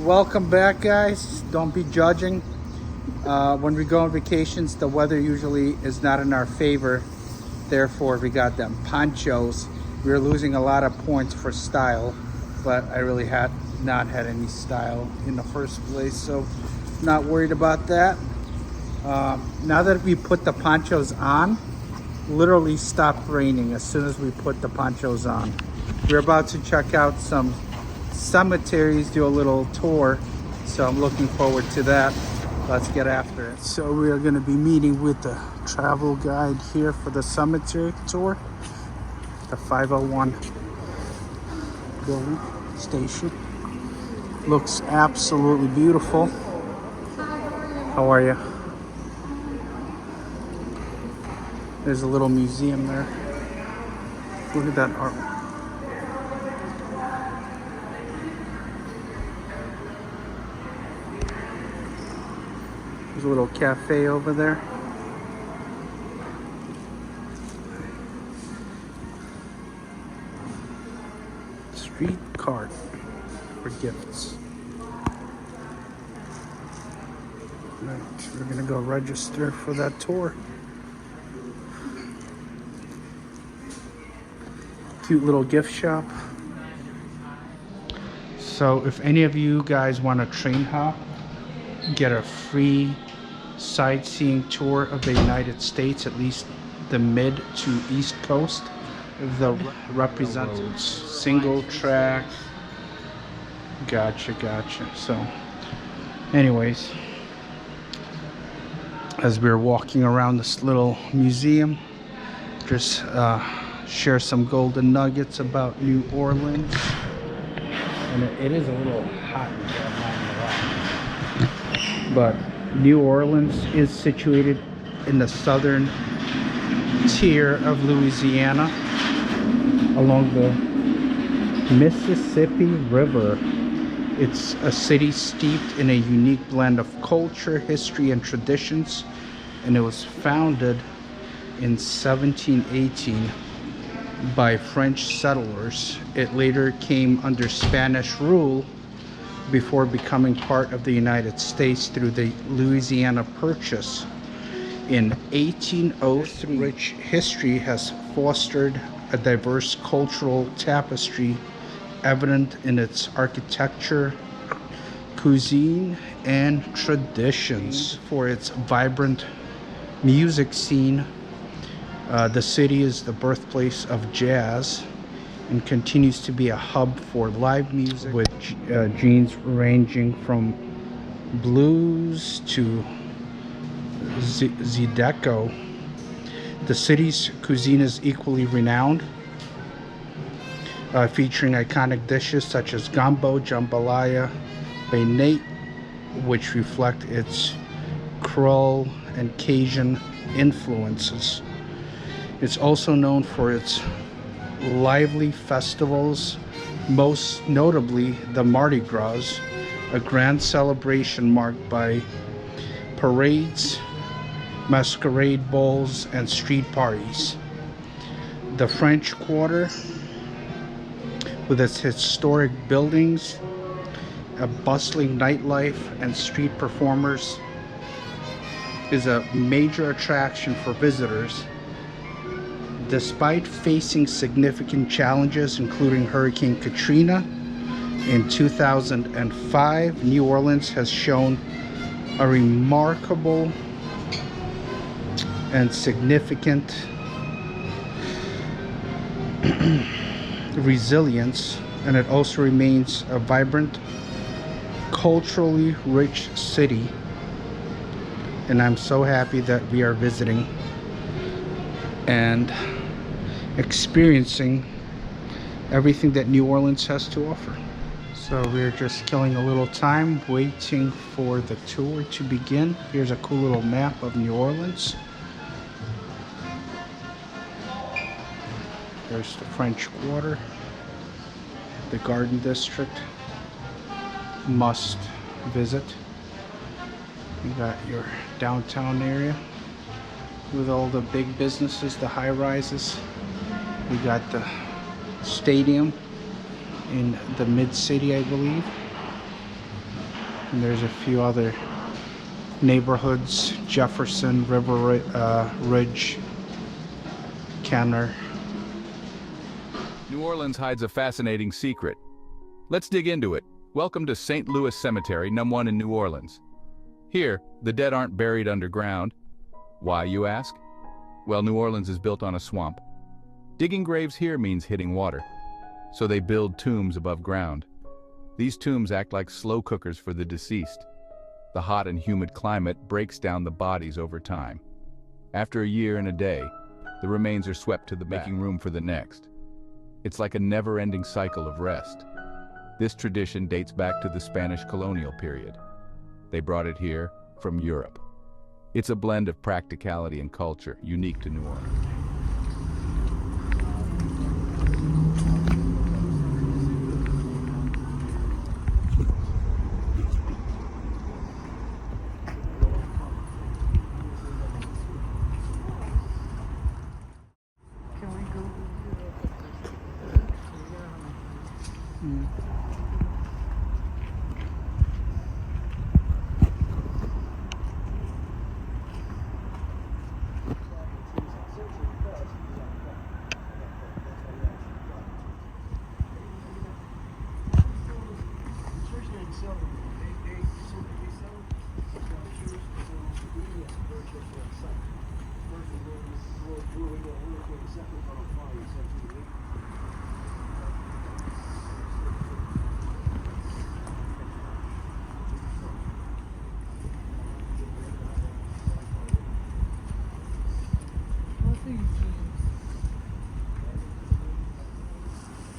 Welcome back, guys. Don't be judging. When we go on vacations, the weather usually is not in our favor. Therefore, we got them ponchos. We were losing a lot of points for style, but I really had not had any style in the first place, so not worried about that. Now that we put the ponchos on, literally stopped raining as soon as we put the ponchos on. We're about to check out some cemeteries, do a little tour, so I'm looking forward to that. Let's get after it. So we are going to be meeting with the travel guide here for the cemetery tour, the 501 building station. Looks absolutely beautiful. How are you? There's a little museum there. Look at that art. There's a little cafe over there. Street card for gifts. Right, we're gonna go register for that tour. Cute little gift shop. So if any of you guys want to train hop, get a free sightseeing tour of the United States, at least the mid to east coast. The representatives, single track. Gotcha. So anyways, as we're walking around this little museum, just share some golden nuggets about New Orleans. And it is a little hot in here, but New Orleans is situated in the southern tier of Louisiana along the Mississippi River. It's a city steeped in a unique blend of culture, history, and traditions, and it was founded in 1718 by French settlers. It later came under Spanish rule before becoming part of the United States through the Louisiana Purchase in 1803. Rich history has fostered a diverse cultural tapestry evident in its architecture, cuisine, and traditions. For its vibrant music scene, the city is the birthplace of jazz and continues to be a hub for live music, with genres ranging from blues to zydeco. The city's cuisine is equally renowned, featuring iconic dishes such as gumbo, jambalaya, beignet, which reflect its Creole and Cajun influences. It's also known for its lively festivals, most notably the Mardi Gras, a grand celebration marked by parades, masquerade balls, and street parties. The French Quarter, with its historic buildings, a bustling nightlife, and street performers, is a major attraction for visitors. Despite facing significant challenges, including Hurricane Katrina in 2005, New Orleans has shown a remarkable and significant resilience, and it also remains a vibrant, culturally rich city. And I'm so happy that we are visiting and experiencing everything that New Orleans has to offer. So we're just killing a little time waiting for the tour to begin. Here's a cool little map of New Orleans. There's the French Quarter, the Garden District, must visit. You got your downtown area with all the big businesses, the high rises. We got the stadium in the mid-city, I believe. And there's a few other neighborhoods: Jefferson, Ridge, Kenner. New Orleans hides a fascinating secret. Let's dig into it. Welcome to St. Louis Cemetery, #1 in New Orleans. Here, the dead aren't buried underground. Why, you ask? Well, New Orleans is built on a swamp. Digging graves here means hitting water, so they build tombs above ground. These tombs act like slow cookers for the deceased. The hot and humid climate breaks down the bodies over time. After a year and a day, the remains are swept to the back, making room for the next. It's like a never-ending cycle of rest. This tradition dates back to the Spanish colonial period. They brought it here from Europe. It's a blend of practicality and culture unique to New Orleans.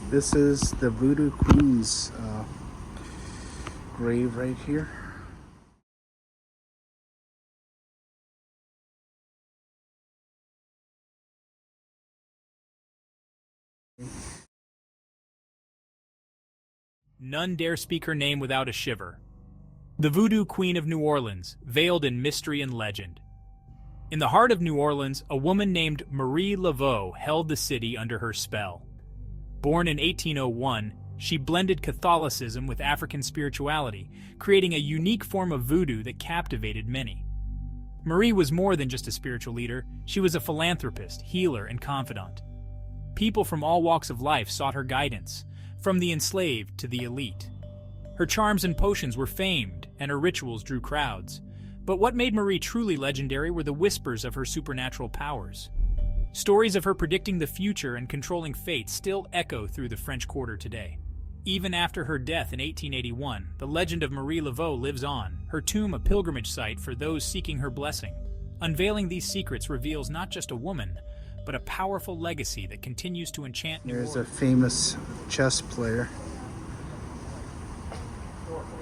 This is the Voodoo Queen's grave right here. None dare speak her name without a shiver. The Voodoo Queen of New Orleans, veiled in mystery and legend. In the heart of New Orleans, a woman named Marie Laveau held the city under her spell. Born in 1801, she blended Catholicism with African spirituality, creating a unique form of voodoo that captivated many. Marie was more than just a spiritual leader, she was a philanthropist, healer, and confidant. People from all walks of life sought her guidance, from the enslaved to the elite. Her charms and potions were famed, and her rituals drew crowds. But what made Marie truly legendary were the whispers of her supernatural powers. Stories of her predicting the future and controlling fate still echo through the French Quarter today. Even after her death in 1881, the legend of Marie Laveau lives on, her tomb a pilgrimage site for those seeking her blessing. Unveiling these secrets reveals not just a woman, but a powerful legacy that continues to enchant New Orleans. There's a famous chess player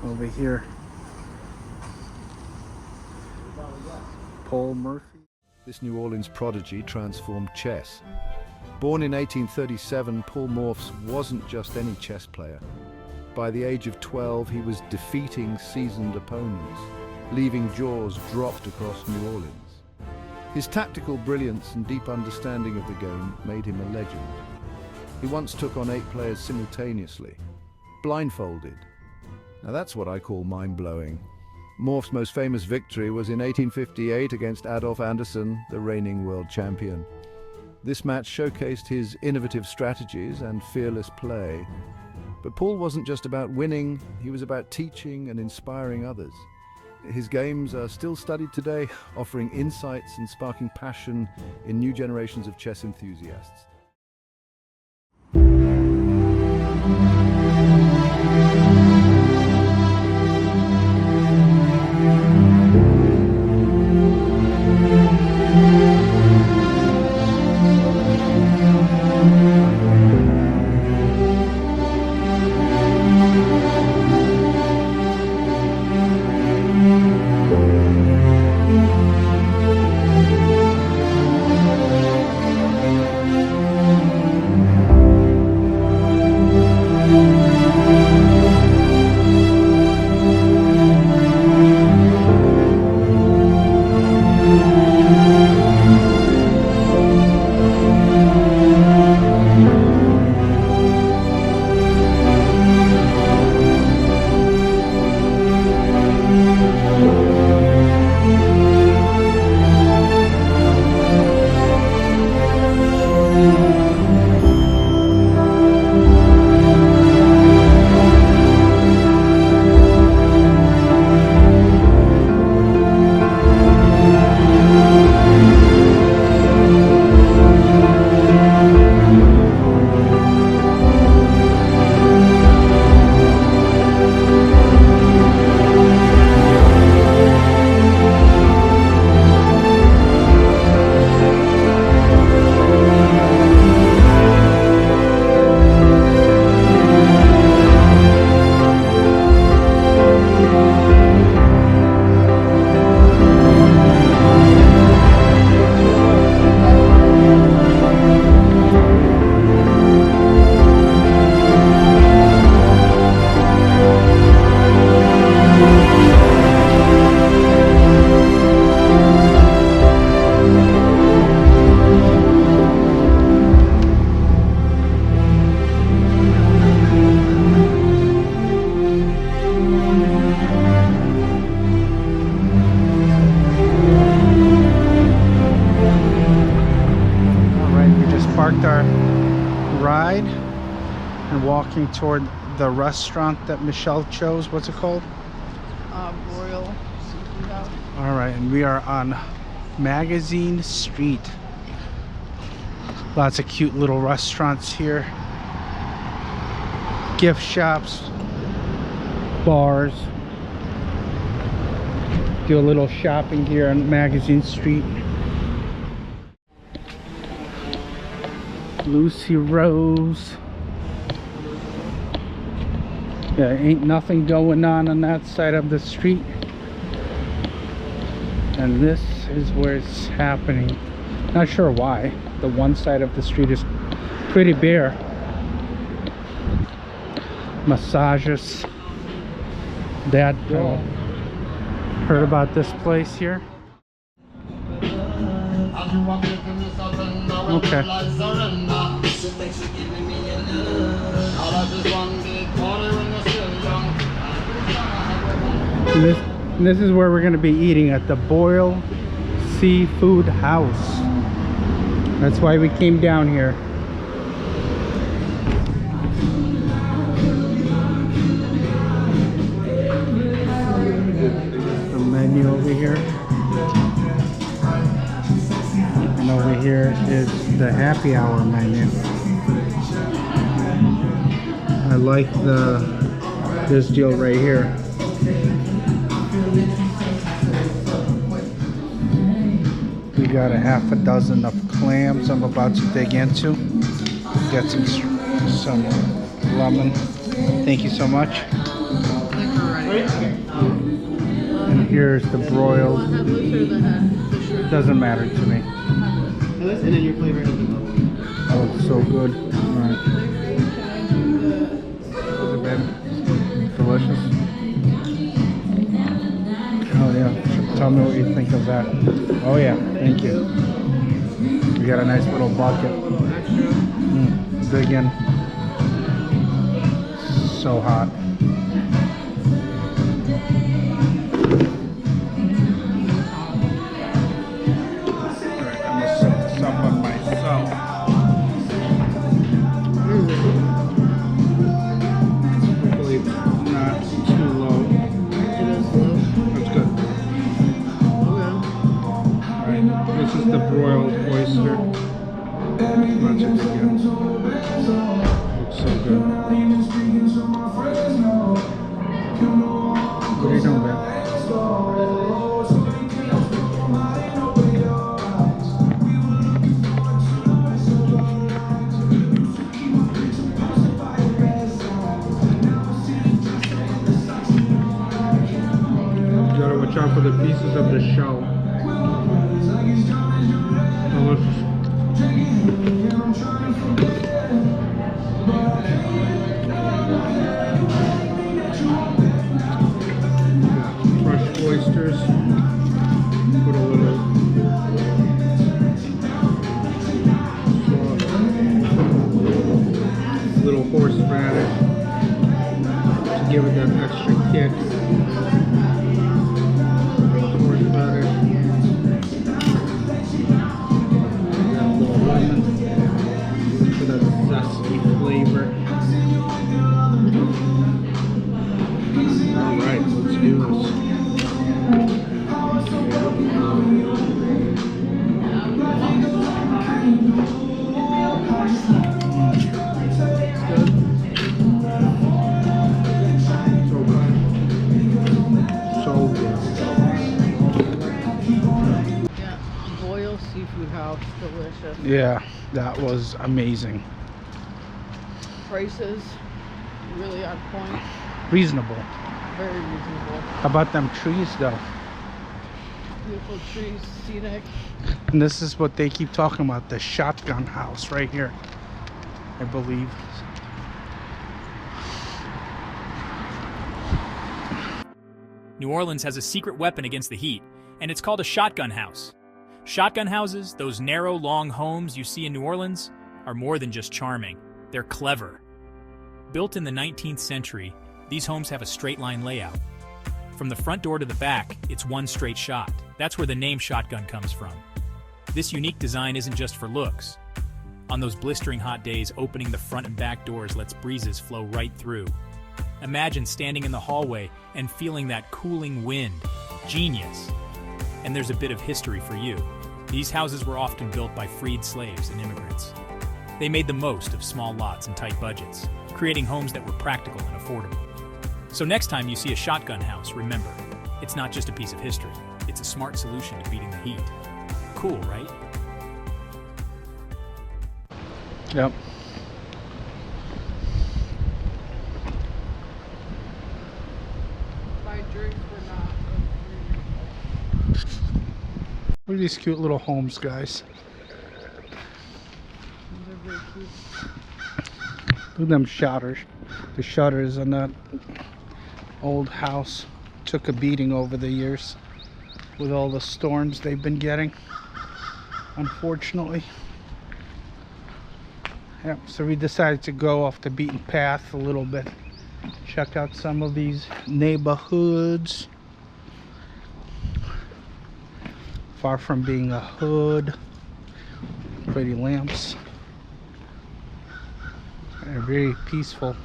over here, Paul Morphy. This New Orleans prodigy transformed chess. Born in 1837, Paul Morphy wasn't just any chess player. By the age of 12, he was defeating seasoned opponents, leaving jaws dropped across New Orleans. His tactical brilliance and deep understanding of the game made him a legend. He once took on 8 players simultaneously, blindfolded. Now that's what I call mind-blowing. Morph's most famous victory was in 1858 against Adolf Anderssen, the reigning world champion. This match showcased his innovative strategies and fearless play. But Paul wasn't just about winning, he was about teaching and inspiring others. His games are still studied today, offering insights and sparking passion in new generations of chess enthusiasts. heading toward the restaurant that Michelle chose. What's it called? Royal Seafood House. All right, and we are on Magazine Street. Lots of cute little restaurants here. Gift shops, bars. Do a little shopping here on Magazine Street. Lucy Rose. Yeah, ain't nothing going on that side of the street. And this is where it's happening. Not sure why. The one side of the street is pretty bare. Massages. Dad heard about this place here. Okay. This is where we're going to be eating, at the Boyle Seafood House. That's why we came down here. The menu over here. And over here is the happy hour menu. I like this deal right here. We got a half a dozen of clams I'm about to dig into. Get some lemon. Thank you so much. And here's the broiled. Doesn't matter to me. And then your flavor is Oh, it's so good. Alright. Is it bad? Delicious. Oh yeah. Tell me what you think of that. Oh yeah, thank you. We got a nice little bucket. Dig in. So hot. Alright, I'm gonna set this up on myself. Hopefully it's not too low. It is low. That's good. Alright, this is the broiled oyster. Bunch of chicken. Looks so good. What are you doing, babe? You gotta watch out for the pieces of the shell. Delicious. Fresh oysters. Put a little horseradish to give it that extra kick. Horseradish. For that zesty flavor. Alright, let's do this. So good. Yeah, Boyle Seafood House, delicious. Yeah, that was amazing. Prices really on point, Reasonable. very reasonable. How about them trees though? Beautiful trees, scenic. And this is what they keep talking about, the shotgun house right here, I believe. New Orleans has a secret weapon against the heat, and it's called a shotgun house. Shotgun houses, those narrow, long homes you see in New Orleans, are more than just charming. They're clever. Built in the 19th century, these homes have a straight line layout. From the front door to the back, it's one straight shot. That's where the name shotgun comes from. This unique design isn't just for looks. On those blistering hot days, opening the front and back doors lets breezes flow right through. Imagine standing in the hallway and feeling that cooling wind. Genius! And there's a bit of history for you. These houses were often built by freed slaves and immigrants. They made the most of small lots and tight budgets, creating homes that were practical and affordable. So next time you see a shotgun house, remember, it's not just a piece of history, it's a smart solution to beating the heat. Cool, right? Yep. My drinks were not. Look at these cute little homes, guys. They're very cute. Look at them shutters. The shutters on that old house took a beating over the years with all the storms they've been getting, unfortunately. Yep, so we decided to go off the beaten path a little bit. Check out some of these neighborhoods. Far from being a hood. Pretty lamps. They're very peaceful.